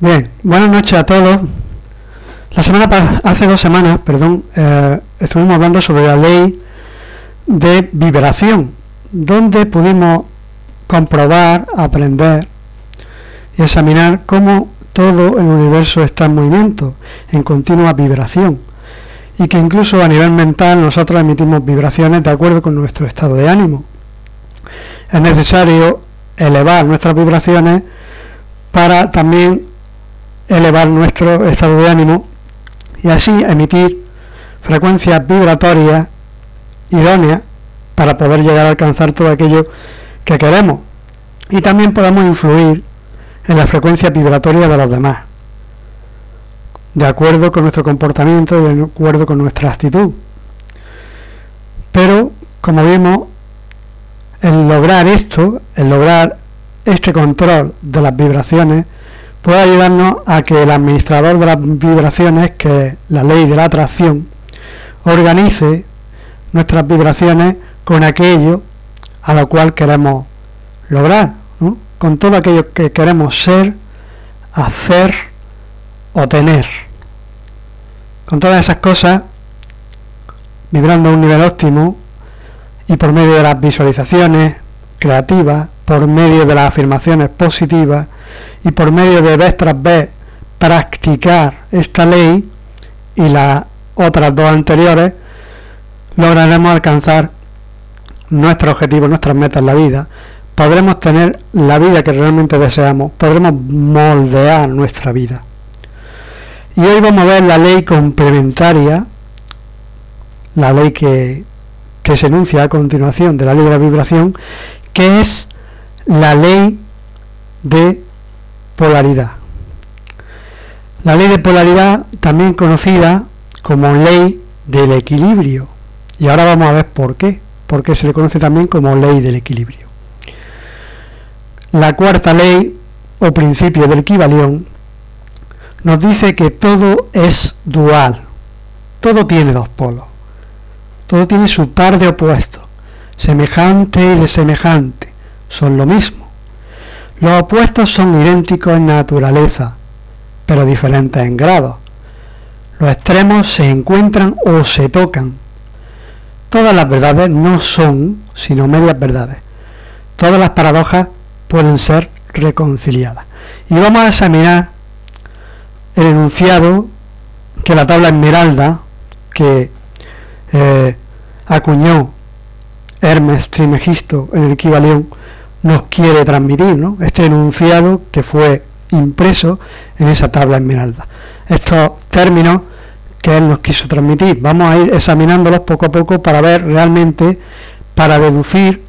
Bien, buenas noches a todos. Hace 2 semanas, estuvimos hablando sobre la ley de vibración, donde pudimos comprobar, aprender y examinar cómo todo el universo está en movimiento, en continua vibración, y que incluso a nivel mental nosotros emitimos vibraciones de acuerdo con nuestro estado de ánimo. Es necesario elevar nuestras vibraciones para también elevar nuestro estado de ánimo y así emitir frecuencias vibratorias idóneas para poder llegar a alcanzar todo aquello que queremos, y también podamos influir en la frecuencia vibratoria de los demás de acuerdo con nuestro comportamiento y de acuerdo con nuestra actitud. Pero como vimos, el lograr este control de las vibraciones puede ayudarnos a que el administrador de las vibraciones, que es la ley de la atracción, organice nuestras vibraciones con aquello a lo cual queremos lograr, ¿no? Con todo aquello que queremos ser, hacer o tener. Con todas esas cosas, vibrando a un nivel óptimo y por medio de las visualizaciones creativas, por medio de las afirmaciones positivas y por medio de vez tras vez practicar esta ley y las otras dos anteriores, lograremos alcanzar nuestros objetivos, nuestras metas en la vida. Podremos tener la vida que realmente deseamos, podremos moldear nuestra vida. Y hoy vamos a ver la ley complementaria, la ley que se enuncia a continuación de la ley de la vibración, que es la ley de polaridad. La ley de polaridad, también conocida como ley del equilibrio. Y ahora vamos a ver por qué. Porque se le conoce también como ley del equilibrio. La cuarta ley, o principio del Kybalión, nos dice que todo es dual. Todo tiene dos polos. Todo tiene su par de opuestos. Semejante y desemejante son lo mismo. Los opuestos son idénticos en naturaleza, pero diferentes en grado. Los extremos se encuentran o se tocan. Todas las verdades no son sino medias verdades. Todas las paradojas pueden ser reconciliadas. Y vamos a examinar el enunciado que la tabla esmeralda que acuñó Hermes Trismegisto en el Kybalión nos quiere transmitir, ¿no? Este enunciado que fue impreso en esa tabla esmeralda. Estos términos que él nos quiso transmitir, vamos a ir examinándolos poco a poco para ver realmente, para deducir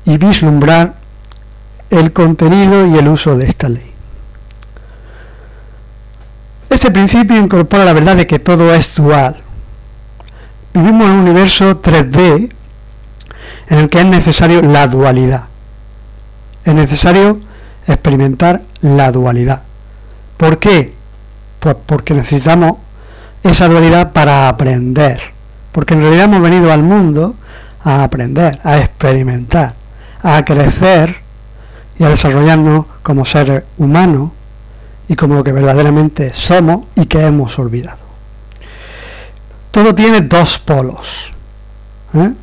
y vislumbrar el contenido y el uso de esta ley. Este principio incorpora la verdad de que todo es dual. Vivimos en un universo 3D en el que es necesario la dualidad. Es necesario experimentar la dualidad. ¿Por qué? Pues porque necesitamos esa dualidad para aprender. Porque en realidad hemos venido al mundo a aprender, a experimentar, a crecer y a desarrollarnos como seres humanos y como lo que verdaderamente somos y que hemos olvidado. Todo tiene dos polos.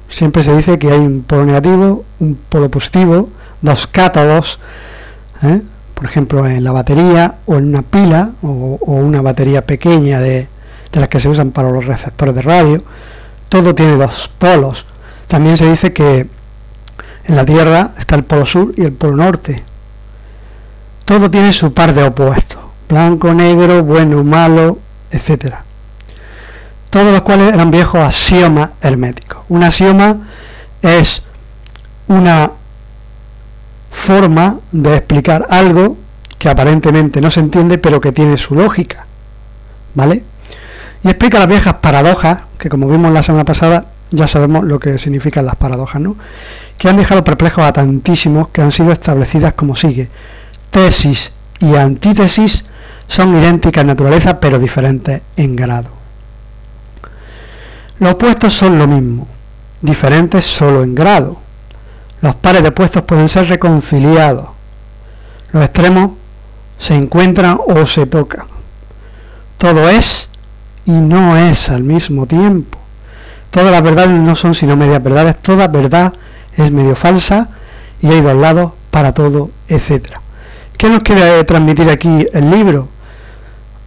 Siempre se dice que hay un polo negativo, un polo positivo, dos cátodos, por ejemplo en la batería o en una pila o una batería pequeña de las que se usan para los receptores de radio. Todo tiene dos polos. También se dice que en la Tierra está el polo sur y el polo norte. Todo tiene su par de opuestos, blanco, negro, bueno, malo, etcétera. Todos los cuales eran viejos axiomas herméticos. Un axioma es una forma de explicar algo que aparentemente no se entiende, pero que tiene su lógica, ¿vale? Y explica las viejas paradojas, que como vimos la semana pasada, ya sabemos lo que significan las paradojas, ¿no? Que han dejado perplejos a tantísimos, que han sido establecidas como sigue. Tesis y antítesis son idénticas en naturaleza, pero diferentes en grado. Los opuestos son lo mismo, diferentes solo en grado. Los pares de opuestos pueden ser reconciliados. Los extremos se encuentran o se tocan. Todo es y no es al mismo tiempo. Todas las verdades no son sino medias verdades, toda verdad es medio falsa y hay dos lados para todo, etcétera. ¿Qué nos quiere transmitir aquí el libro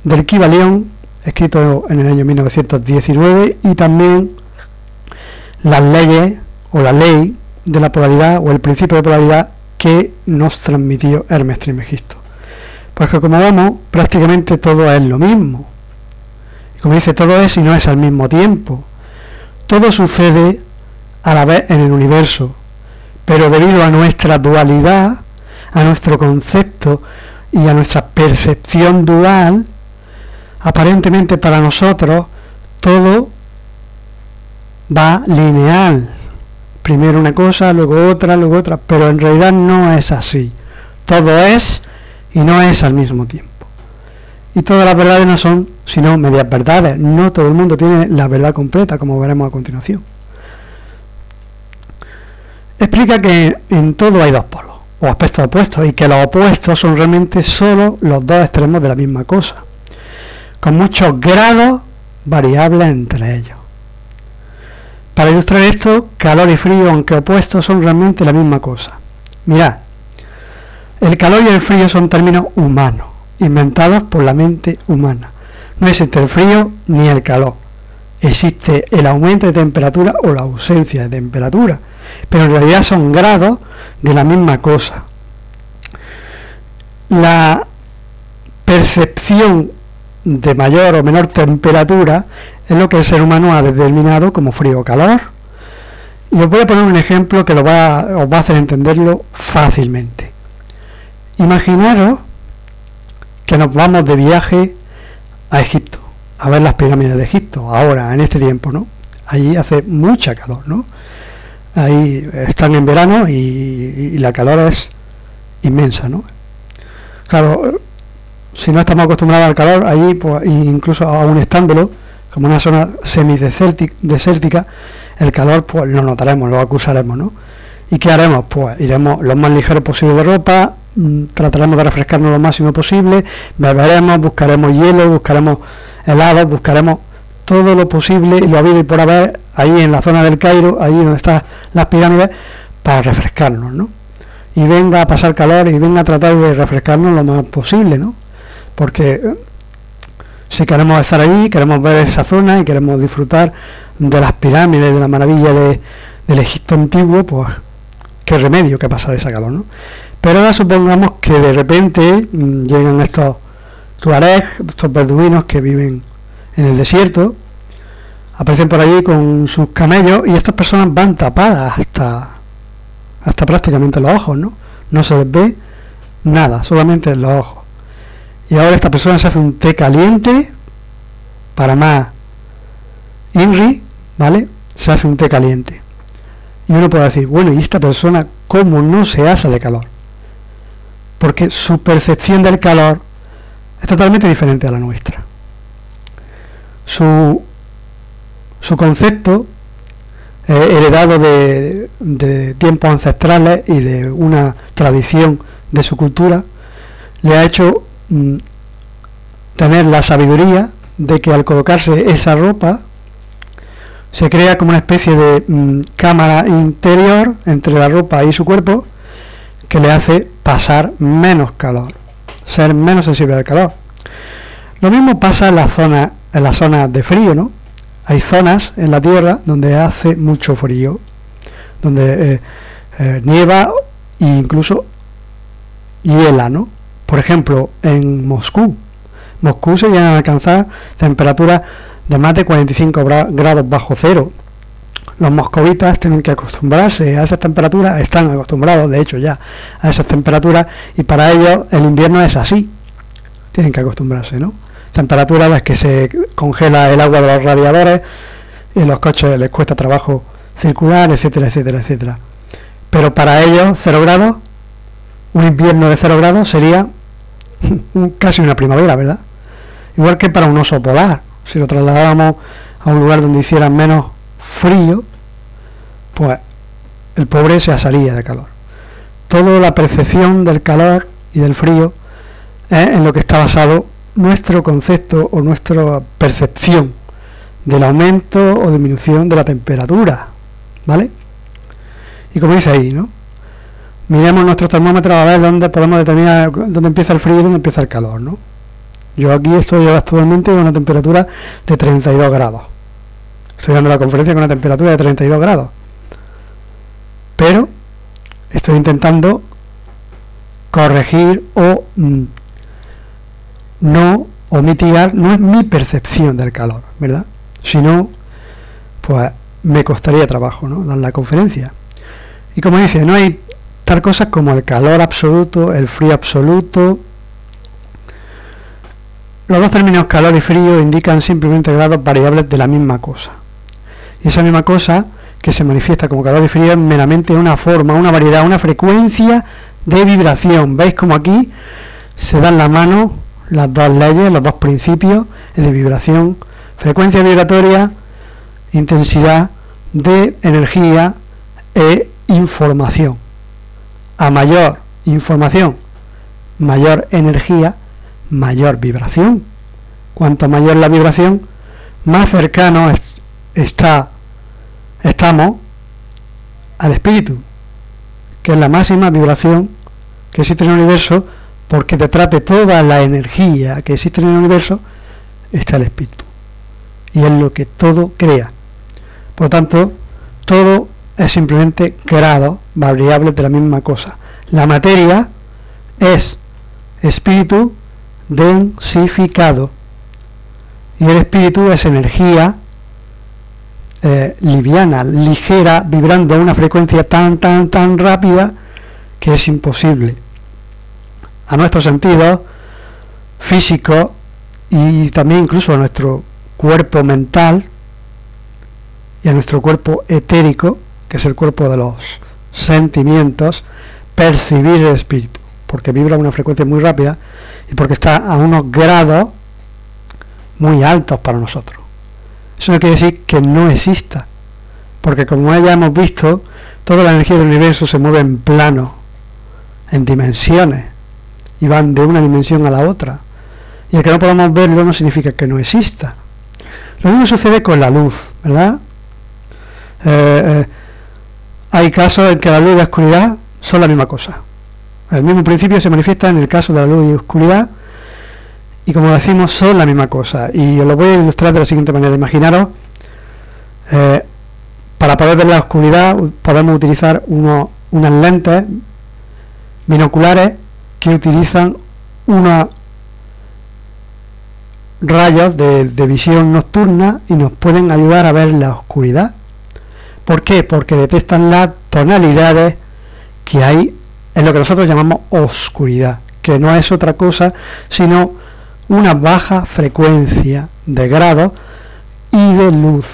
del Kybalión, escrito en el año 1919, y también las leyes o la ley de la polaridad o el principio de polaridad que nos transmitió Hermes Trismegisto? Pues que, como vemos, prácticamente todo es lo mismo. Y como dice, todo es y no es al mismo tiempo. Todo sucede a la vez en el universo, pero debido a nuestra dualidad, a nuestro concepto y a nuestra percepción dual, aparentemente para nosotros todo va lineal. Primero una cosa, luego otra, pero en realidad no es así. Todo es y no es al mismo tiempo. Y todas las verdades no son sino medias verdades. No todo el mundo tiene la verdad completa, como veremos a continuación. Explica que en todo hay dos polos, o aspectos opuestos, y que los opuestos son realmente solo los dos extremos de la misma cosa, con muchos grados variables entre ellos. Para ilustrar esto, calor y frío, aunque opuestos, son realmente la misma cosa. Mirad, el calor y el frío son términos humanos, inventados por la mente humana. No existe el frío ni el calor. Existe el aumento de temperatura o la ausencia de temperatura, pero en realidad son grados de la misma cosa. La percepción de mayor o menor temperatura es lo que el ser humano ha determinado como frío o calor. Y os voy a poner un ejemplo que os va a hacer entenderlo fácilmente. Imaginaros que nos vamos de viaje a Egipto, a ver las pirámides de Egipto, ahora, en este tiempo, ¿no? Allí hace mucha calor, ¿no? Ahí están en verano y la calor es inmensa, ¿no? Claro, si no estamos acostumbrados al calor, allí, pues, incluso aún estándolo, como una zona semidesértica, el calor, pues lo notaremos, lo acusaremos, ¿no? ¿Y qué haremos? Pues iremos lo más ligero posible de ropa, trataremos de refrescarnos lo máximo posible, beberemos, buscaremos hielo, buscaremos helados, buscaremos todo lo posible y lo habido y por haber ahí en la zona del Cairo, ahí donde están las pirámides, para refrescarnos, ¿no? Y venga a pasar calor y venga a tratar de refrescarnos lo más posible, ¿no? Porque si queremos estar allí, queremos ver esa zona y queremos disfrutar de las pirámides, de la maravilla del Egipto antiguo, pues qué remedio que pasar esa calor, ¿no? Pero ahora supongamos que de repente llegan estos tuaregs, estos beduinos que viven en el desierto, aparecen por allí con sus camellos y estas personas van tapadas hasta prácticamente los ojos, ¿no? No se les ve nada, solamente en los ojos. Y ahora esta persona se hace un té caliente para más INRI, ¿vale? Se hace un té caliente. Y uno puede decir, bueno, ¿y esta persona cómo no se asa de calor? Porque su percepción del calor es totalmente diferente a la nuestra. Su concepto, heredado de tiempos ancestrales y de una tradición de su cultura, le ha hecho tener la sabiduría de que al colocarse esa ropa se crea como una especie de cámara interior entre la ropa y su cuerpo que le hace pasar menos calor, ser menos sensible al calor. Lo mismo pasa en las zonas de frío, ¿no? Hay zonas en la Tierra donde hace mucho frío, donde nieva e incluso hiela, ¿no? Por ejemplo, en Moscú se llegan a alcanzar temperaturas de más de 45 grados bajo cero. Los moscovitas tienen que acostumbrarse a esas temperaturas, están acostumbrados de hecho ya a esas temperaturas, y para ellos el invierno es así, tienen que acostumbrarse, ¿no? Temperaturas en las que se congela el agua de los radiadores y los coches les cuesta trabajo circular, etcétera, etcétera, etcétera. Pero para ellos 0 grados, un invierno de 0 grados sería casi una primavera, ¿verdad? Igual que para un oso polar, si lo trasladáramos a un lugar donde hiciera menos frío, pues el pobre se asaría de calor. Toda la percepción del calor y del frío es en lo que está basado nuestro concepto o nuestra percepción del aumento o disminución de la temperatura, ¿vale? Y como dice ahí, ¿no? Miremos nuestros termómetros a ver dónde podemos determinar dónde empieza el frío y dónde empieza el calor, ¿no? Yo aquí estoy actualmente con una temperatura de 32 grados. Estoy dando la conferencia con una temperatura de 32 grados. Pero estoy intentando corregir o mitigar, no es mi percepción del calor, ¿verdad? Si no, pues me costaría trabajo, ¿no? Dar la conferencia. Y como dice, no hay tal cosa como el calor absoluto, el frío absoluto. Los dos términos calor y frío indican simplemente grados variables de la misma cosa. Y esa misma cosa que se manifiesta como calor y frío es meramente una forma, una variedad, una frecuencia de vibración. ¿Veis como aquí se dan la mano las dos leyes, los dos principios de vibración? Frecuencia vibratoria, intensidad de energía e información. A mayor información, mayor energía, mayor vibración. Cuanto mayor la vibración, más cercano estamos al espíritu, que es la máxima vibración que existe en el universo, porque detrás de toda la energía que existe en el universo está el espíritu, y es lo que todo crea. Por lo tanto, todo es simplemente grados variables de la misma cosa. La materia es espíritu densificado, y el espíritu es energía liviana, ligera, vibrando a una frecuencia tan rápida que es imposible a nuestros sentidos físicos y también incluso a nuestro cuerpo mental y a nuestro cuerpo etérico, que es el cuerpo de los sentimientos, percibir el espíritu, porque vibra a una frecuencia muy rápida y porque está a unos grados muy altos para nosotros. Eso no quiere decir que no exista, porque como ya hemos visto, toda la energía del universo se mueve en plano, en dimensiones, y van de una dimensión a la otra, y el que no podamos verlo no significa que no exista. Lo mismo sucede con la luz, ¿verdad? Hay casos en que la luz y la oscuridad son la misma cosa. El mismo principio se manifiesta en el caso de la luz y oscuridad, y como decimos, son la misma cosa. Y os lo voy a ilustrar de la siguiente manera. Imaginaros, para poder ver la oscuridad podemos utilizar unas lentes binoculares que utilizan unos rayos de visión nocturna y nos pueden ayudar a ver la oscuridad. ¿Por qué? Porque detectan las tonalidades que hay en lo que nosotros llamamos oscuridad, que no es otra cosa sino una baja frecuencia de grados y de luz.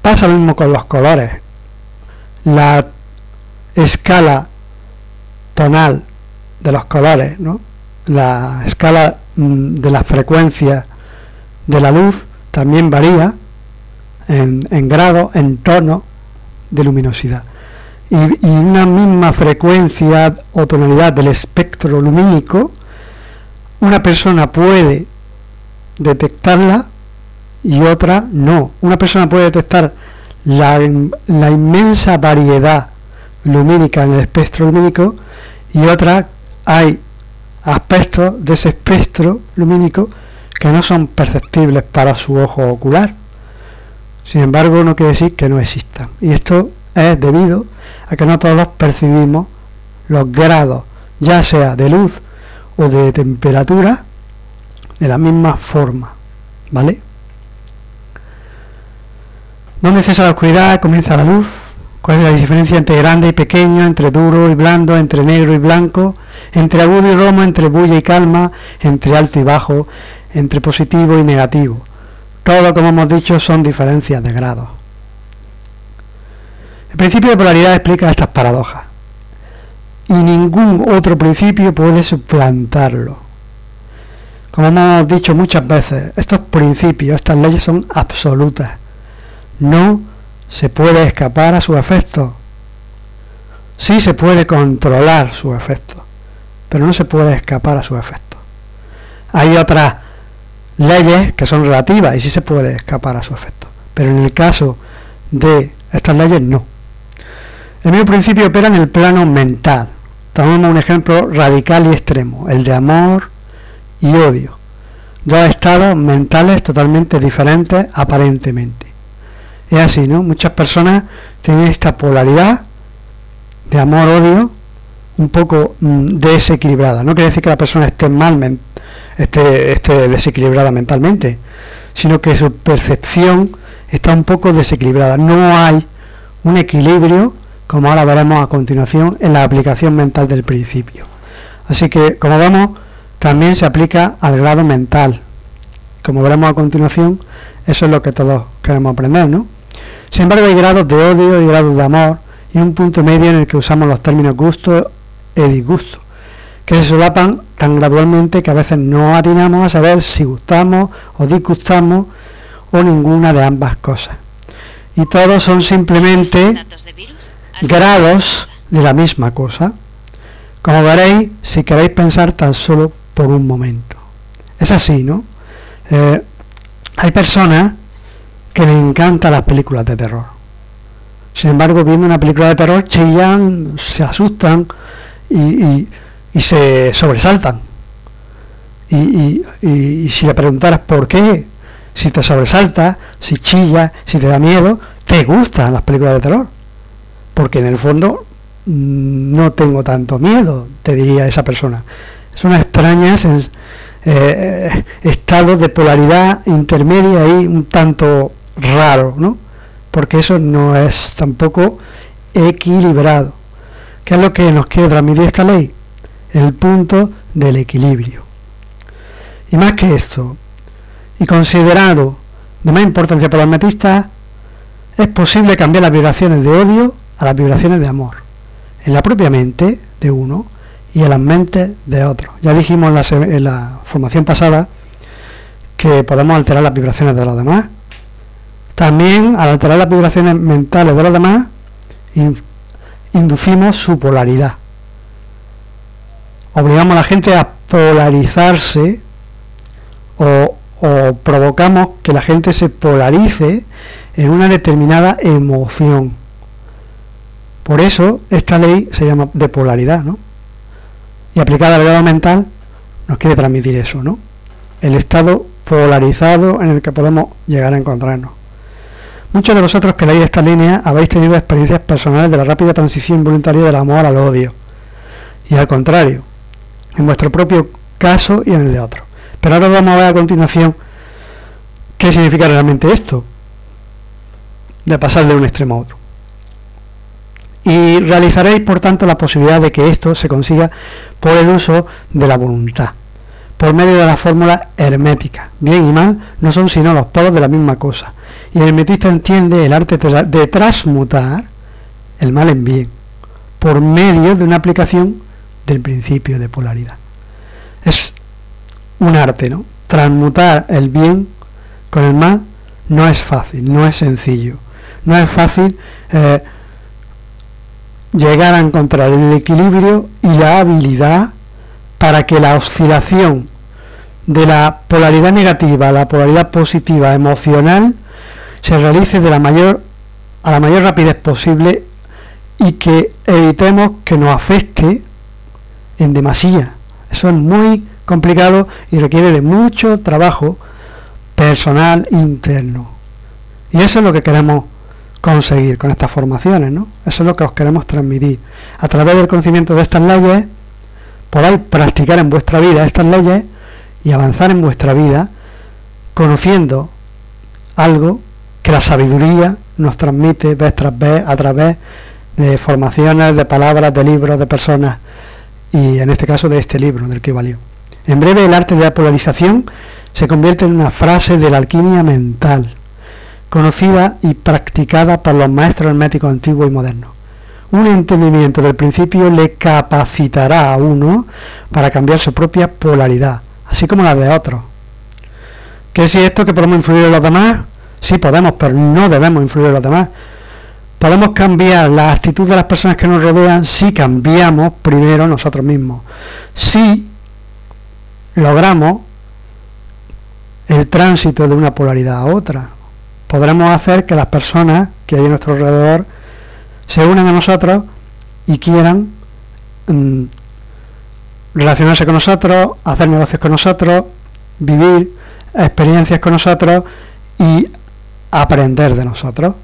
Pasa lo mismo con los colores. La escala tonal de los colores, ¿no? La escala de las frecuencias de la luz también varía en grados, en tono de luminosidad. Y una misma frecuencia o tonalidad del espectro lumínico, una persona puede detectarla y otra no. Una persona puede detectar la inmensa variedad lumínica en el espectro lumínico, y otra hay aspectos de ese espectro lumínico que no son perceptibles para su ojo ocular. Sin embargo, no quiere decir que no existan, y esto es debido a que no todos percibimos los grados, ya sea de luz o de temperatura, de la misma forma, ¿vale? ¿Dónde cesa la oscuridad? Comienza la luz. ¿Cuál es la diferencia entre grande y pequeño, entre duro y blando, entre negro y blanco, entre agudo y romo, entre bulla y calma, entre alto y bajo, entre positivo y negativo? Todo, como hemos dicho, son diferencias de grados. El principio de polaridad explica estas paradojas, y ningún otro principio puede suplantarlo. Como hemos dicho muchas veces, estos principios, estas leyes son absolutas. No se puede escapar a sus efectos. Sí se puede controlar sus efectos, pero no se puede escapar a sus efectos. Hay otras leyes que son relativas y sí se puede escapar a sus efectos, pero en el caso de estas leyes no. El mismo principio opera en el plano mental. Tomamos un ejemplo radical y extremo, el de amor y odio. Dos estados mentales totalmente diferentes aparentemente. Es así, ¿no? Muchas personas tienen esta polaridad de amor-odio un poco desequilibrada. No quiere decir que la persona esté mal, esté desequilibrada mentalmente, sino que su percepción está un poco desequilibrada. No hay un equilibrio, como ahora veremos a continuación, en la aplicación mental del principio. Así que, como vemos, también se aplica al grado mental. Como veremos a continuación, eso es lo que todos queremos aprender, ¿no? Sin embargo, hay grados de odio y grados de amor, y un punto medio en el que usamos los términos gusto y disgusto, que se solapan tan gradualmente que a veces no atinamos a saber si gustamos o disgustamos o ninguna de ambas cosas. Y todos son simplemente grados de la misma cosa, como veréis si queréis pensar tan solo por un momento. Es así, ¿no? Hay personas que les encantan las películas de terror. Sin embargo, viendo una película de terror chillan, se asustan y se sobresaltan. Y si le preguntaras por qué, si te sobresaltas, si chillas, si te da miedo, te gustan las películas de terror. Porque en el fondo no tengo tanto miedo, te diría esa persona. Es una extraña estado de polaridad intermedia y un tanto raro, ¿no? Porque eso no es tampoco equilibrado. ¿Qué es lo que nos quiere transmitir esta ley? El punto del equilibrio. Y más que esto, y considerado de más importancia por los hermetistas, es posible cambiar las vibraciones de odio a las vibraciones de amor, en la propia mente de uno y en las mentes de otro. Ya dijimos en la formación pasada que podemos alterar las vibraciones de los demás. También, al alterar las vibraciones mentales de los demás, inducimos su polaridad. Obligamos a la gente a polarizarse o provocamos que la gente se polarice en una determinada emoción. Por eso esta ley se llama de polaridad, ¿no? Y aplicada al grado mental nos quiere transmitir eso, ¿no? El estado polarizado en el que podemos llegar a encontrarnos. Muchos de vosotros que leéis esta línea habéis tenido experiencias personales de la rápida transición voluntaria del amor al odio. Y al contrario, en vuestro propio caso y en el de otros. Pero ahora vamos a ver a continuación qué significa realmente esto, de pasar de un extremo a otro. Y realizaréis, por tanto, la posibilidad de que esto se consiga por el uso de la voluntad, por medio de la fórmula hermética. Bien y mal no son sino los polos de la misma cosa. Y el hermetista entiende el arte de transmutar el mal en bien, por medio de una aplicación del principio de polaridad. Es un arte, ¿no? Transmutar el bien con el mal no es fácil, no es sencillo. No es fácil llegar a encontrar el equilibrio y la habilidad para que la oscilación de la polaridad negativa a la polaridad positiva emocional se realice a la mayor rapidez posible y que evitemos que nos afecte en demasía. Eso es muy complicado y requiere de mucho trabajo personal interno. Y eso es lo que queremos conseguir con estas formaciones, ¿no? Eso es lo que os queremos transmitir. A través del conocimiento de estas leyes podáis practicar en vuestra vida estas leyes y avanzar en vuestra vida conociendo algo que la sabiduría nos transmite vez tras vez a través de formaciones, de palabras, de libros, de personas y en este caso de este libro del que valió. En breve, el arte de la polarización se convierte en una frase de la alquimia mental, conocida y practicada por los maestros herméticos antiguos y modernos. Un entendimiento del principio le capacitará a uno para cambiar su propia polaridad, así como la de otros. ¿Qué es esto que podemos influir en los demás? Sí podemos, pero no debemos influir en los demás, podemos cambiar la actitud de las personas que nos rodean si cambiamos primero nosotros mismos. Si logramos el tránsito de una polaridad a otra, podremos hacer que las personas que hay a nuestro alrededor se unan a nosotros y quieran relacionarse con nosotros, hacer negocios con nosotros, vivir experiencias con nosotros y aprender de nosotros.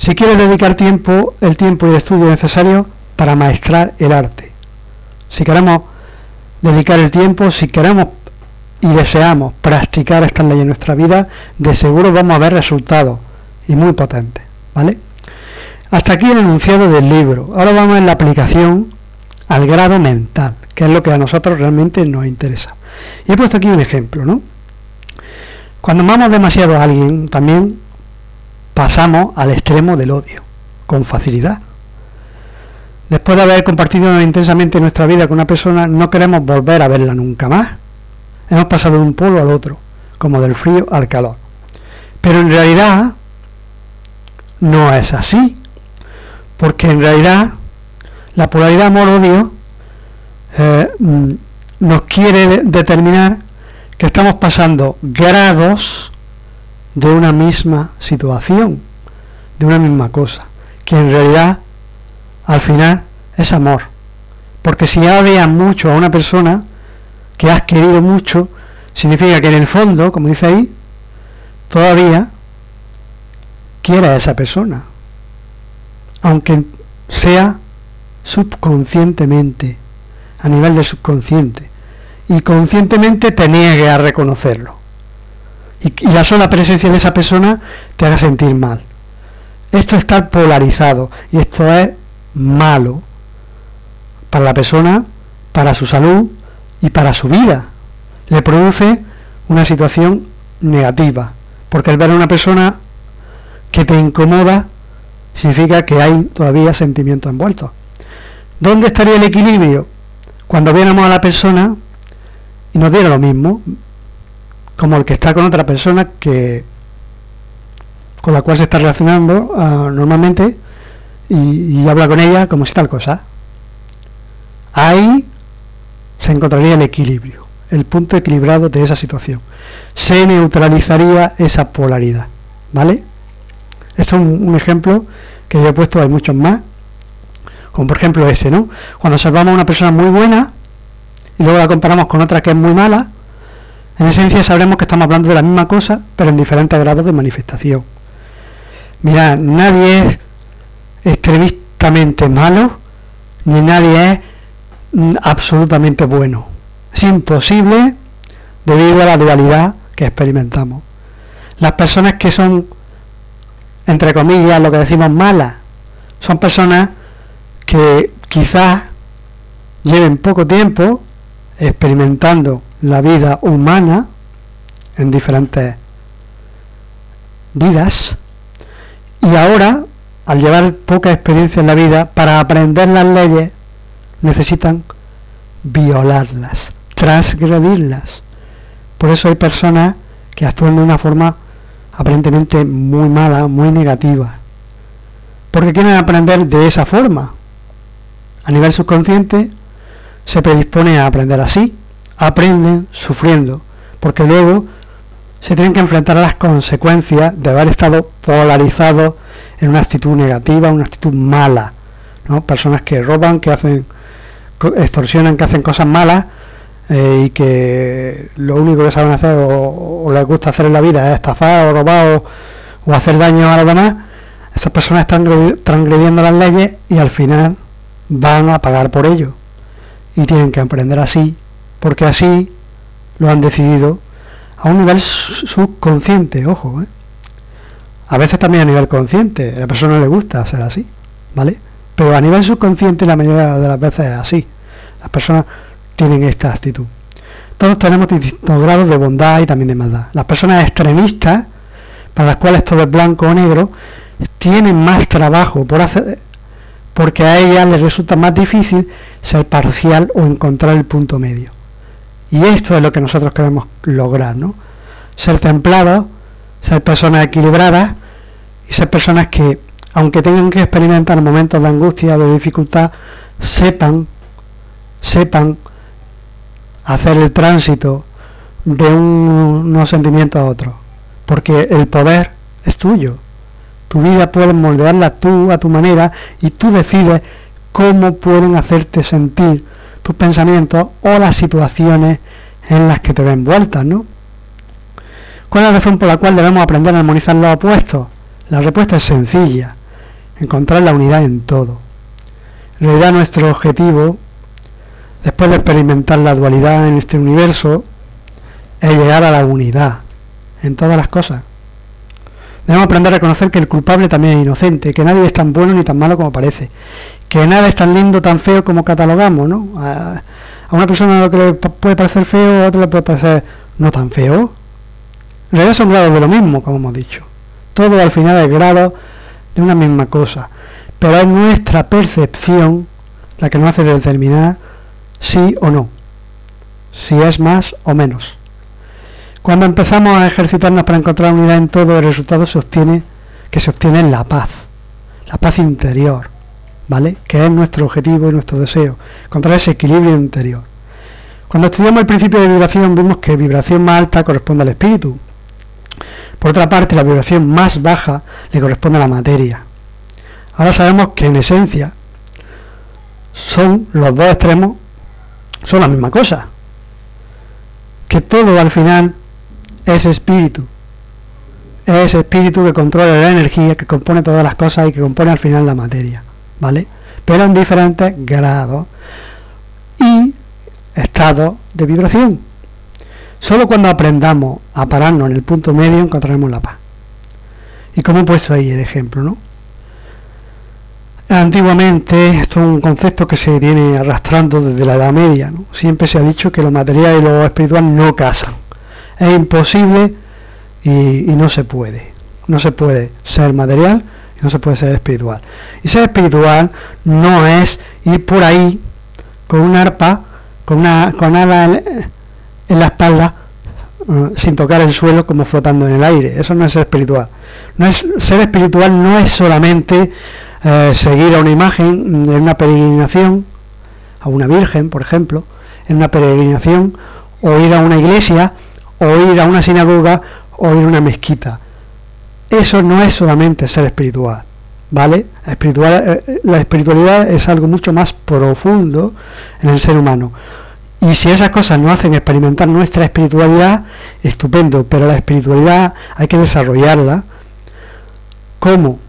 Si quieres dedicar el tiempo y el estudio necesario para maestrar el arte, si queremos dedicar el tiempo, si queremos y deseamos practicar estas leyes en nuestra vida, de seguro vamos a ver resultados y muy potentes, ¿vale? Hasta aquí el enunciado del libro. Ahora vamos en la aplicación al grado mental, que es lo que a nosotros realmente nos interesa. Y he puesto aquí un ejemplo, ¿no? Cuando amamos demasiado a alguien, también pasamos al extremo del odio, con facilidad. Después de haber compartido intensamente nuestra vida con una persona, no queremos volver a verla nunca más. Hemos pasado de un polo al otro, como del frío al calor. Pero en realidad no es así, porque en realidad la polaridad amor-odio nos quiere determinar que estamos pasando grados de una misma situación, de una misma cosa, que en realidad al final es amor. Porque si odias mucho a una persona que has querido mucho, significa que en el fondo, como dice ahí, todavía quieres a esa persona, aunque sea subconscientemente, a nivel del subconsciente, y conscientemente te niegues a reconocerlo, y la sola presencia de esa persona te haga sentir mal. Esto es estar polarizado, y esto es malo para la persona, para su salud y para su vida. Le produce una situación negativa, porque el ver a una persona que te incomoda significa que hay todavía sentimientos envueltos. ¿Dónde estaría el equilibrio? Cuando viéramos a la persona y nos diera lo mismo, como el que está con otra persona con la cual se está relacionando normalmente y habla con ella como si tal cosa. Ahí se encontraría el equilibrio, el punto equilibrado de esa situación. Se neutralizaría esa polaridad, ¿vale? Esto es un ejemplo que yo he puesto, hay muchos más, como por ejemplo este, ¿no? Cuando observamos a una persona muy buena y luego la comparamos con otra que es muy mala, en esencia sabremos que estamos hablando de la misma cosa, pero en diferentes grados de manifestación. Mirad, nadie es extremistamente malo, ni nadie es absolutamente bueno. Es imposible debido a la dualidad que experimentamos. Las personas que son, entre comillas, lo que decimos malas, son personas que quizás lleven poco tiempo experimentando la vida humana en diferentes vidas, y ahora, al llevar poca experiencia en la vida, para aprender las leyes necesitan violarlas, transgredirlas. Por eso hay personas que actúan de una forma aparentemente muy mala, muy negativa, porque quieren aprender de esa forma. A nivel subconsciente se predispone a aprender así, aprenden sufriendo, porque luego se tienen que enfrentar a las consecuencias de haber estado polarizados en una actitud negativa, una actitud mala, ¿no? Personas que roban, que extorsionan, que hacen cosas malas y que lo único que saben hacer o les gusta hacer en la vida es estafar o robar o hacer daño a los demás. Estas personas están transgrediendo las leyes y al final van a pagar por ello, y tienen que aprender así, porque así lo han decidido a un nivel subconsciente, ojo, a veces también a nivel consciente, a la persona no le gusta ser así, ¿vale? Pero a nivel subconsciente la mayoría de las veces es así. Las personas tienen esta actitud. Todos tenemos distintos grados de bondad y también de maldad. Las personas extremistas, para las cuales todo es blanco o negro, tienen más trabajo por hacer, porque a ellas les resulta más difícil ser parcial o encontrar el punto medio. Y esto es lo que nosotros queremos lograr, ¿no? Ser templados, ser personas equilibradas y ser personas que aunque tengan que experimentar momentos de angustia o de dificultad, sepan hacer el tránsito de unos sentimientos a otros, porque el poder es tuyo. Tu vida puedes moldearla tú a tu manera y tú decides cómo pueden hacerte sentir tus pensamientos o las situaciones en las que te ven envueltas, ¿no? ¿Cuál es la razón por la cual debemos aprender a armonizar los opuestos? La respuesta es sencilla: encontrar la unidad en todo. En realidad nuestro objetivo, después de experimentar la dualidad en este universo, es llegar a la unidad en todas las cosas. Debemos aprender a reconocer que el culpable también es inocente, que nadie es tan bueno ni tan malo como parece, que nada es tan lindo, tan feo como catalogamos, ¿no? A una persona lo que le puede parecer feo, a otra le puede parecer no tan feo. En realidad son grados de lo mismo, como hemos dicho. Todo al final es grado de una misma cosa, pero es nuestra percepción la que nos hace determinar sí o no, si es más o menos. Cuando empezamos a ejercitarnos para encontrar unidad en todo, el resultado se obtiene en la paz interior, ¿vale? Que es nuestro objetivo y nuestro deseo, encontrar ese equilibrio interior. Cuando estudiamos el principio de vibración, vimos que vibración más alta corresponde al espíritu. Por otra parte, la vibración más baja le corresponde a la materia. Ahora sabemos que en esencia son los dos extremos, son la misma cosa, que todo al final es espíritu que controla la energía, que compone todas las cosas y que compone al final la materia, ¿vale? Pero en diferentes grados y estados de vibración. Solo cuando aprendamos a pararnos en el punto medio encontraremos la paz. Y como he puesto ahí el ejemplo, ¿no? Antiguamente, esto es un concepto que se viene arrastrando desde la Edad Media, ¿no? Siempre se ha dicho que lo material y lo espiritual no casan. Es imposible y no se puede. No se puede ser material y no se puede ser espiritual. Y ser espiritual no es ir por ahí con un arpa, con alas en la espalda, sin tocar el suelo, como flotando en el aire. Eso no es ser espiritual. Ser espiritual no es solamente seguir a una imagen en una peregrinación, a una virgen, por ejemplo, en una peregrinación, o ir a una iglesia, o ir a una sinagoga, o ir a una mezquita. Eso no es solamente ser espiritual, ¿vale? La espiritualidad es algo mucho más profundo en el ser humano. Y si esas cosas nos hacen experimentar nuestra espiritualidad, estupendo, pero la espiritualidad hay que desarrollarla. ¿Cómo?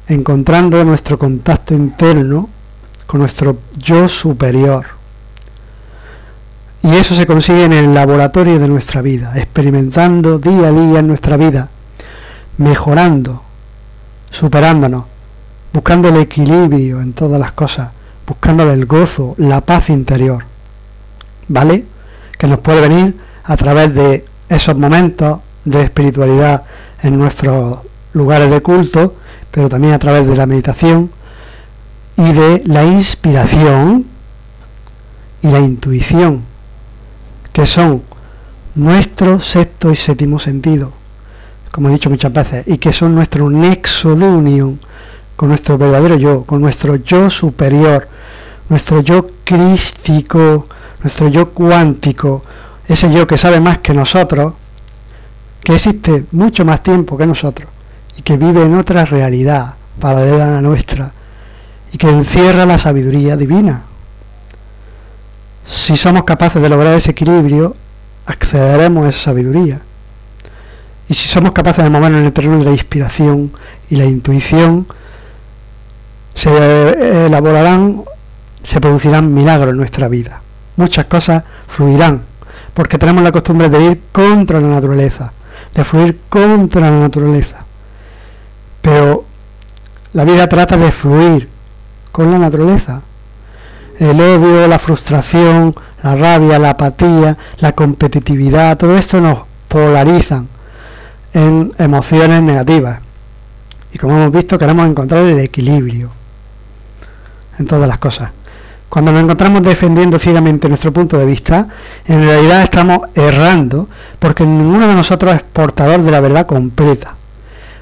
Encontrando nuestro contacto interno con nuestro yo superior. Y eso se consigue en el laboratorio de nuestra vida, experimentando día a día en nuestra vida, mejorando, superándonos, buscando el equilibrio en todas las cosas, buscando el gozo, la paz interior, ¿vale? Que nos puede venir a través de esos momentos de espiritualidad en nuestros lugares de culto, pero también a través de la meditación y de la inspiración y la intuición, que son nuestro sexto y séptimo sentido, como he dicho muchas veces, y que son nuestro nexo de unión con nuestro verdadero yo, con nuestro yo superior, nuestro yo crístico, nuestro yo cuántico, ese yo que sabe más que nosotros, que existe mucho más tiempo que nosotros y que vive en otra realidad paralela a la nuestra y que encierra la sabiduría divina. Si somos capaces de lograr ese equilibrio, accederemos a esa sabiduría. Y si somos capaces de movernos en el terreno de la inspiración y la intuición, se elaborarán, se producirán milagros en nuestra vida. Muchas cosas fluirán, porque tenemos la costumbre de ir contra la naturaleza, de fluir contra la naturaleza. Pero la vida trata de fluir con la naturaleza. El odio, la frustración, la rabia, la apatía, la competitividad, todo esto nos polarizan en emociones negativas. Y como hemos visto, queremos encontrar el equilibrio en todas las cosas. Cuando nos encontramos defendiendo ciegamente nuestro punto de vista, en realidad estamos errando, porque ninguno de nosotros es portador de la verdad completa.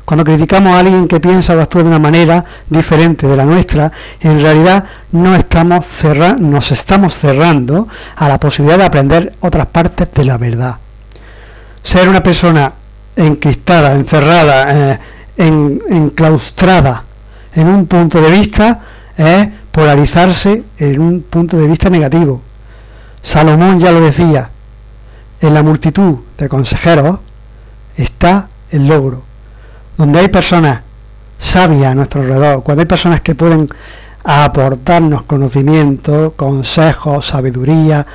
Cuando criticamos a alguien que piensa o actúa de una manera diferente de la nuestra, en realidad nos estamos cerrando a la posibilidad de aprender otras partes de la verdad. Ser una persona enquistada, encerrada, enclaustrada en un punto de vista es polarizarse en un punto de vista negativo. Salomón ya lo decía, en la multitud de consejeros está el logro. Donde hay personas sabias a nuestro alrededor, cuando hay personas que pueden aportarnos conocimiento, consejos, sabiduría,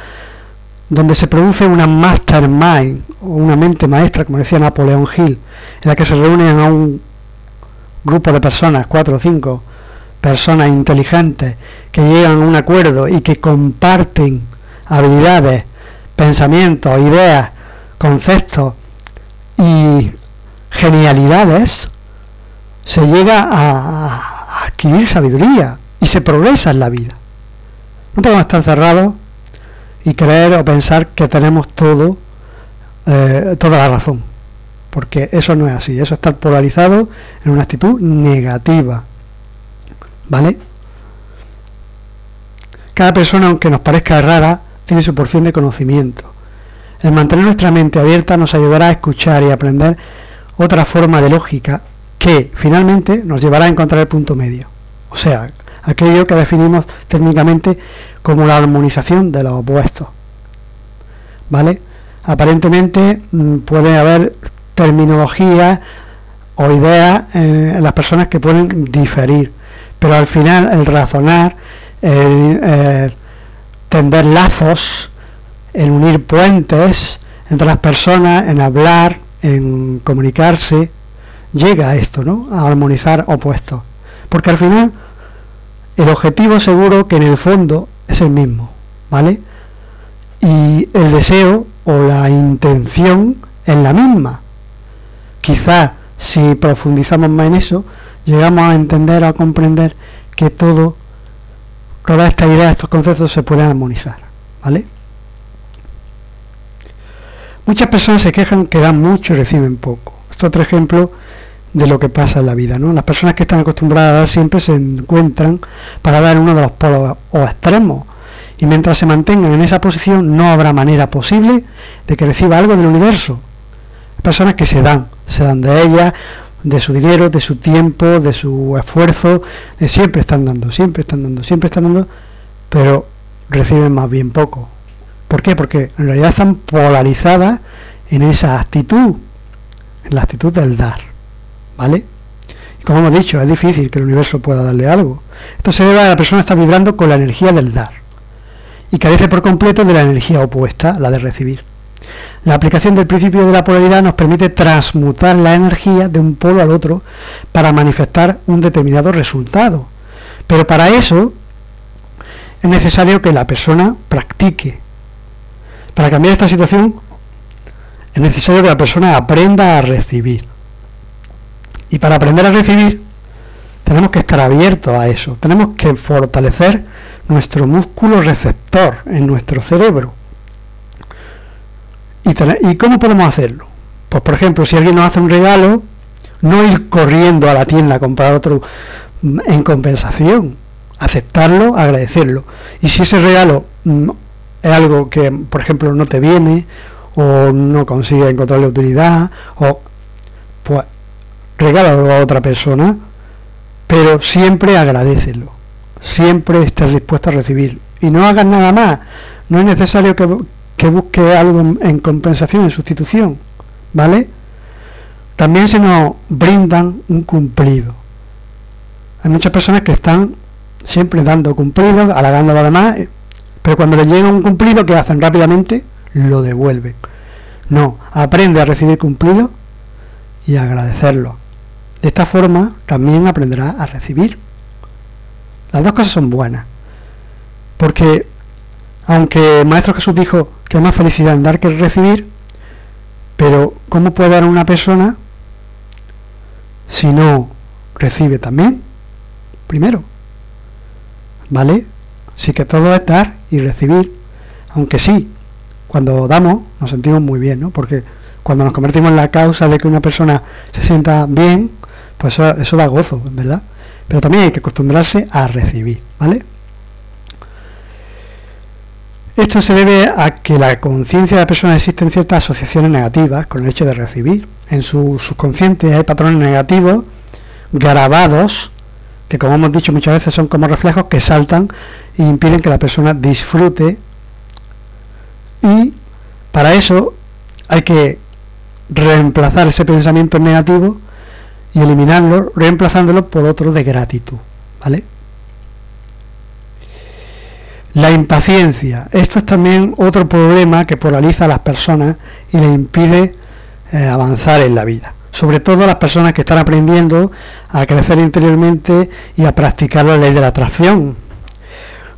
donde se produce una mastermind, o una mente maestra, como decía Napoleón Hill, en la que se reúnen a un grupo de personas, 4 o 5 personas inteligentes, que llegan a un acuerdo y que comparten habilidades, pensamientos, ideas, conceptos y genialidades, se llega a adquirir sabiduría y se progresa en la vida. No podemos estar cerrados y creer o pensar que tenemos toda la razón, porque eso no es así. Eso es estar polarizado en una actitud negativa, ¿vale? Cada persona, aunque nos parezca rara, tiene su porción de conocimiento. El mantener nuestra mente abierta nos ayudará a escuchar y aprender otra forma de lógica que finalmente nos llevará a encontrar el punto medio, o sea, aquello que definimos técnicamente como la armonización de los opuestos, ¿vale? Aparentemente puede haber terminologías o ideas en las personas que pueden diferir, pero al final el razonar, el tender lazos, el unir puentes entre las personas, en hablar, en comunicarse, llega a esto, ¿no? A armonizar opuestos, porque al final el objetivo seguro que en el fondo es el mismo, ¿vale? Y el deseo o la intención es la misma. Quizás si profundizamos más en eso, llegamos a entender o a comprender que todas estas ideas, estos conceptos se pueden armonizar, ¿vale? Muchas personas se quejan que dan mucho y reciben poco. Esto es otro ejemplo de lo que pasa en la vida, ¿no? Las personas que están acostumbradas a dar siempre se encuentran para dar uno de los polos o extremos, y mientras se mantengan en esa posición no habrá manera posible de que reciba algo del universo. Hay personas que se dan de ellas, de su dinero, de su tiempo, de su esfuerzo, siempre están dando, pero reciben más bien poco. ¿Por qué? Porque en realidad están polarizadas en esa actitud, en la actitud del dar, ¿vale? Y como hemos dicho, es difícil que el universo pueda darle algo. Esto se debe a que la persona está vibrando con la energía del dar y carece por completo de la energía opuesta, la de recibir. La aplicación del principio de la polaridad nos permite transmutar la energía de un polo al otro para manifestar un determinado resultado. Pero para eso es necesario que la persona practique. Para cambiar esta situación es necesario que la persona aprenda a recibir. Y para aprender a recibir tenemos que estar abiertos a eso. Tenemos que fortalecer nuestro músculo receptor en nuestro cerebro. ¿Y cómo podemos hacerlo? Pues por ejemplo, si alguien nos hace un regalo, no ir corriendo a la tienda a comprar otro en compensación, aceptarlo, agradecerlo. Y si ese regalo es algo que, por ejemplo, no te viene o no consigues encontrarle utilidad, pues regálalo a otra persona, pero siempre agradécelo, siempre estés dispuesto a recibir y no hagas nada más. No es necesario que busque algo en compensación, en sustitución, ¿vale? También se nos brindan un cumplido. Hay muchas personas que están siempre dando cumplidos, halagando a los demás, pero cuando les llega un cumplido, ¿qué hacen? Rápidamente lo devuelven. No, aprende a recibir cumplidos y a agradecerlos. De esta forma también aprenderás a recibir. Las dos cosas son buenas, porque aunque el Maestro Jesús dijo que hay más felicidad en dar que en recibir, pero ¿cómo puede dar una persona si no recibe también? Primero, ¿vale? Sí que todo es dar y recibir, aunque sí, cuando damos nos sentimos muy bien, ¿no? Porque cuando nos convertimos en la causa de que una persona se sienta bien, pues eso da gozo, ¿verdad? Pero también hay que acostumbrarse a recibir, ¿vale? Esto se debe a que la conciencia de la persona existen ciertas asociaciones negativas con el hecho de recibir. En su subconsciente hay patrones negativos grabados, que como hemos dicho muchas veces son como reflejos que saltan e impiden que la persona disfrute, y para eso hay que reemplazar ese pensamiento negativo y eliminarlo, reemplazándolo por otro de gratitud, ¿vale? La impaciencia. Esto es también otro problema que polariza a las personas y les impide avanzar en la vida. Sobre todo a las personas que están aprendiendo a crecer interiormente y a practicar la ley de la atracción.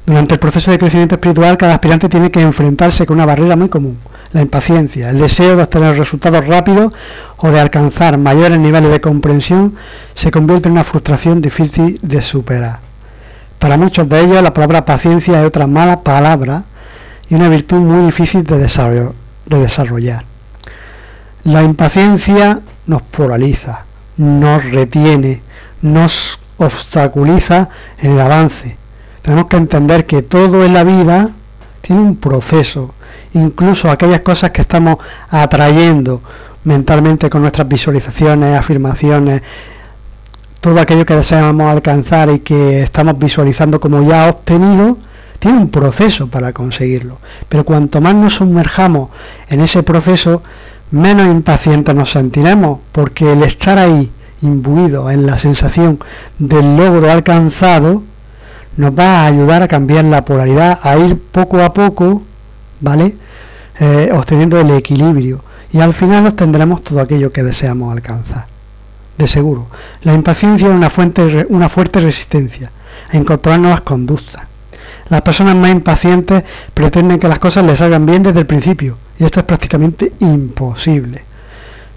Durante el proceso de crecimiento espiritual, cada aspirante tiene que enfrentarse con una barrera muy común: la impaciencia. El deseo de obtener resultados rápidos o de alcanzar mayores niveles de comprensión se convierte en una frustración difícil de superar. Para muchos de ellos, la palabra paciencia es otra mala palabra y una virtud muy difícil de desarrollar. La impaciencia nos polariza, nos retiene, nos obstaculiza en el avance. Tenemos que entender que todo en la vida tiene un proceso, incluso aquellas cosas que estamos atrayendo mentalmente con nuestras visualizaciones, afirmaciones, todo aquello que deseamos alcanzar y que estamos visualizando como ya obtenido, tiene un proceso para conseguirlo. Pero cuanto más nos sumerjamos en ese proceso, menos impacientes nos sentiremos, porque el estar ahí imbuido en la sensación del logro alcanzado nos va a ayudar a cambiar la polaridad, a ir poco a poco, ¿vale? Obteniendo el equilibrio, y al final obtendremos todo aquello que deseamos alcanzar. De seguro, la impaciencia es una fuerte resistencia a incorporar nuevas conductas. Las personas más impacientes pretenden que las cosas les salgan bien desde el principio, y esto es prácticamente imposible.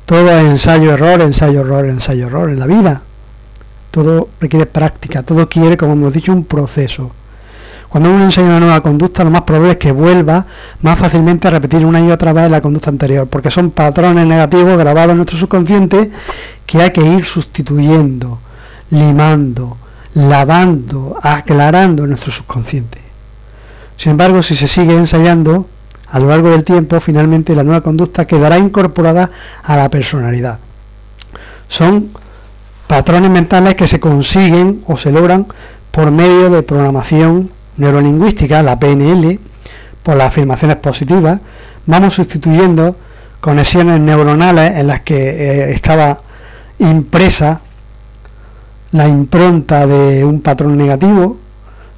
Todo es ensayo-error, ensayo-error, ensayo-error en la vida. Todo requiere práctica, todo quiere, como hemos dicho, un proceso. Cuando uno enseña una nueva conducta, lo más probable es que vuelva más fácilmente a repetir una y otra vez la conducta anterior, porque son patrones negativos grabados en nuestro subconsciente que hay que ir sustituyendo, limando, lavando, aclarando nuestro subconsciente. Sin embargo, si se sigue ensayando a lo largo del tiempo, finalmente la nueva conducta quedará incorporada a la personalidad. Son patrones mentales que se consiguen o se logran por medio de programación neurolingüística, la PNL, por las afirmaciones positivas. Vamos sustituyendo conexiones neuronales en las que estaba impresa la impronta de un patrón negativo,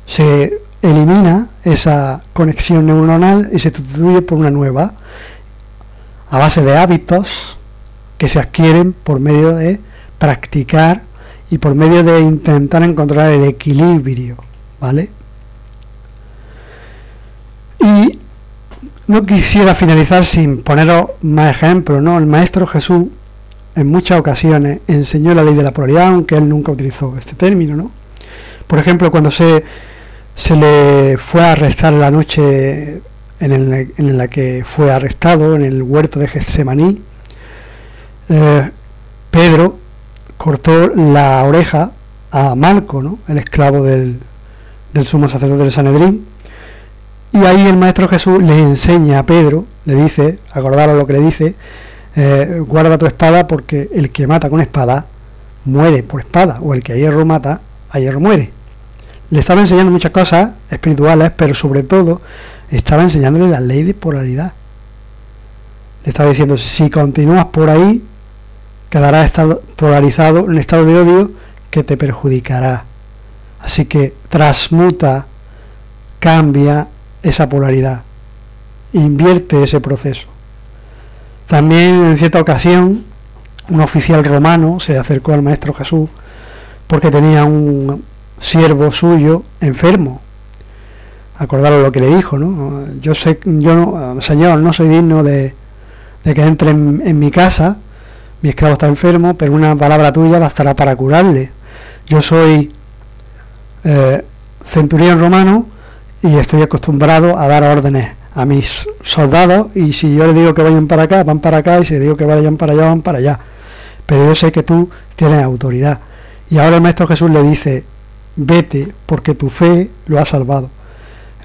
se elimina esa conexión neuronal y se sustituye por una nueva, a base de hábitos que se adquieren por medio de practicar y por medio de intentar encontrar el equilibrio, ¿vale? Y no quisiera finalizar sin poneros más ejemplos, ¿no? El Maestro Jesús en muchas ocasiones enseñó la ley de la polaridad, aunque él nunca utilizó este término, ¿no? Por ejemplo, cuando se le fue a arrestar la noche en la que fue arrestado, en el huerto de Getsemaní, Pedro cortó la oreja a Malco, ¿no? El esclavo del sumo sacerdote del Sanedrín, y ahí el Maestro Jesús le enseña a Pedro, le dice, acordaros lo que le dice, guarda tu espada, porque el que mata con espada muere por espada, o el que a hierro mata, a hierro muere. Le estaba enseñando muchas cosas espirituales, pero sobre todo estaba enseñándole la ley de polaridad. Le estaba diciendo, si continúas por ahí, quedarás polarizado en estado de odio que te perjudicará. Así que transmuta, cambia esa polaridad, invierte ese proceso. También en cierta ocasión un oficial romano se acercó al Maestro Jesús porque tenía un siervo suyo enfermo. Acordaros lo que le dijo, ¿no? Señor, no soy digno de que entre en mi casa, mi esclavo está enfermo, pero una palabra tuya bastará para curarle. Yo soy centurión romano y estoy acostumbrado a dar órdenes a mis soldados, y si yo les digo que vayan para acá, van para acá, y si les digo que vayan para allá, van para allá. Pero yo sé que tú tienes autoridad. Y ahora el Maestro Jesús le dice, vete, porque tu fe lo ha salvado.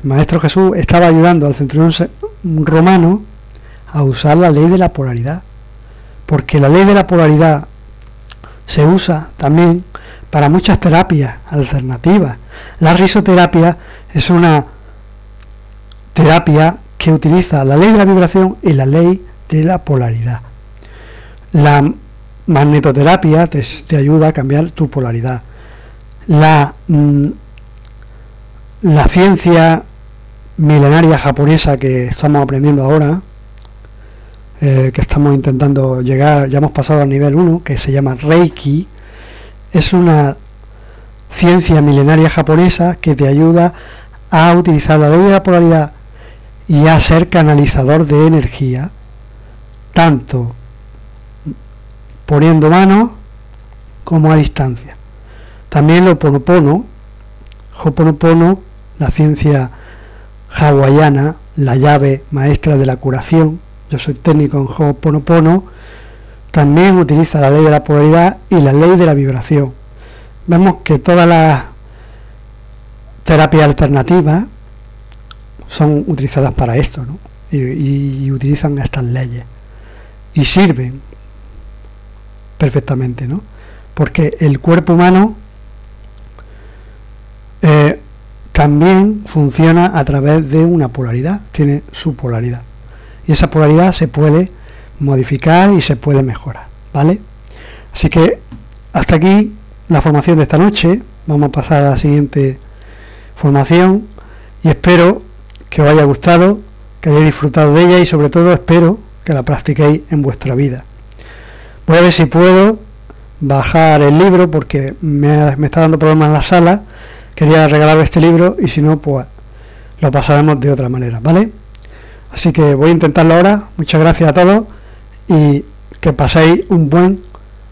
El Maestro Jesús estaba ayudando al centurión romano a usar la ley de la polaridad, porque la ley de la polaridad se usa también para muchas terapias alternativas. La risoterapia es una terapia que utiliza la ley de la vibración y la ley de la polaridad. La magnetoterapia te ayuda a cambiar tu polaridad. La ciencia milenaria japonesa que estamos aprendiendo ahora, que estamos intentando llegar, ya hemos pasado al nivel 1, que se llama Reiki, es una ciencia milenaria japonesa que te ayuda a utilizar la ley de la polaridad y a ser canalizador de energía, tanto poniendo manos como a distancia. También el Ho'oponopono, la ciencia hawaiana, la llave maestra de la curación, yo soy técnico en Ho'oponopono, también utiliza la ley de la polaridad y la ley de la vibración. Vemos que todas las terapias alternativas son utilizadas para esto, ¿no? y utilizan estas leyes y sirven perfectamente, ¿no? Porque el cuerpo humano también funciona a través de una polaridad, tiene su polaridad, y esa polaridad se puede modificar y se puede mejorar, ¿vale? Así que hasta aquí la formación de esta noche. Vamos a pasar a la siguiente formación y espero que os haya gustado, que hayáis disfrutado de ella y sobre todo espero que la practiquéis en vuestra vida. Voy a ver si puedo bajar el libro porque me está dando problemas en la sala. Quería regalar este libro y si no, pues lo pasaremos de otra manera, ¿vale? Así que voy a intentarlo ahora. Muchas gracias a todos y que paséis un buen,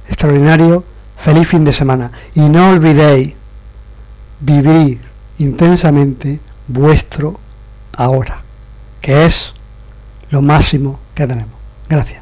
extraordinario, feliz fin de semana. Y no olvidéis vivir intensamente vuestro ahora, que es lo máximo que tenemos. Gracias.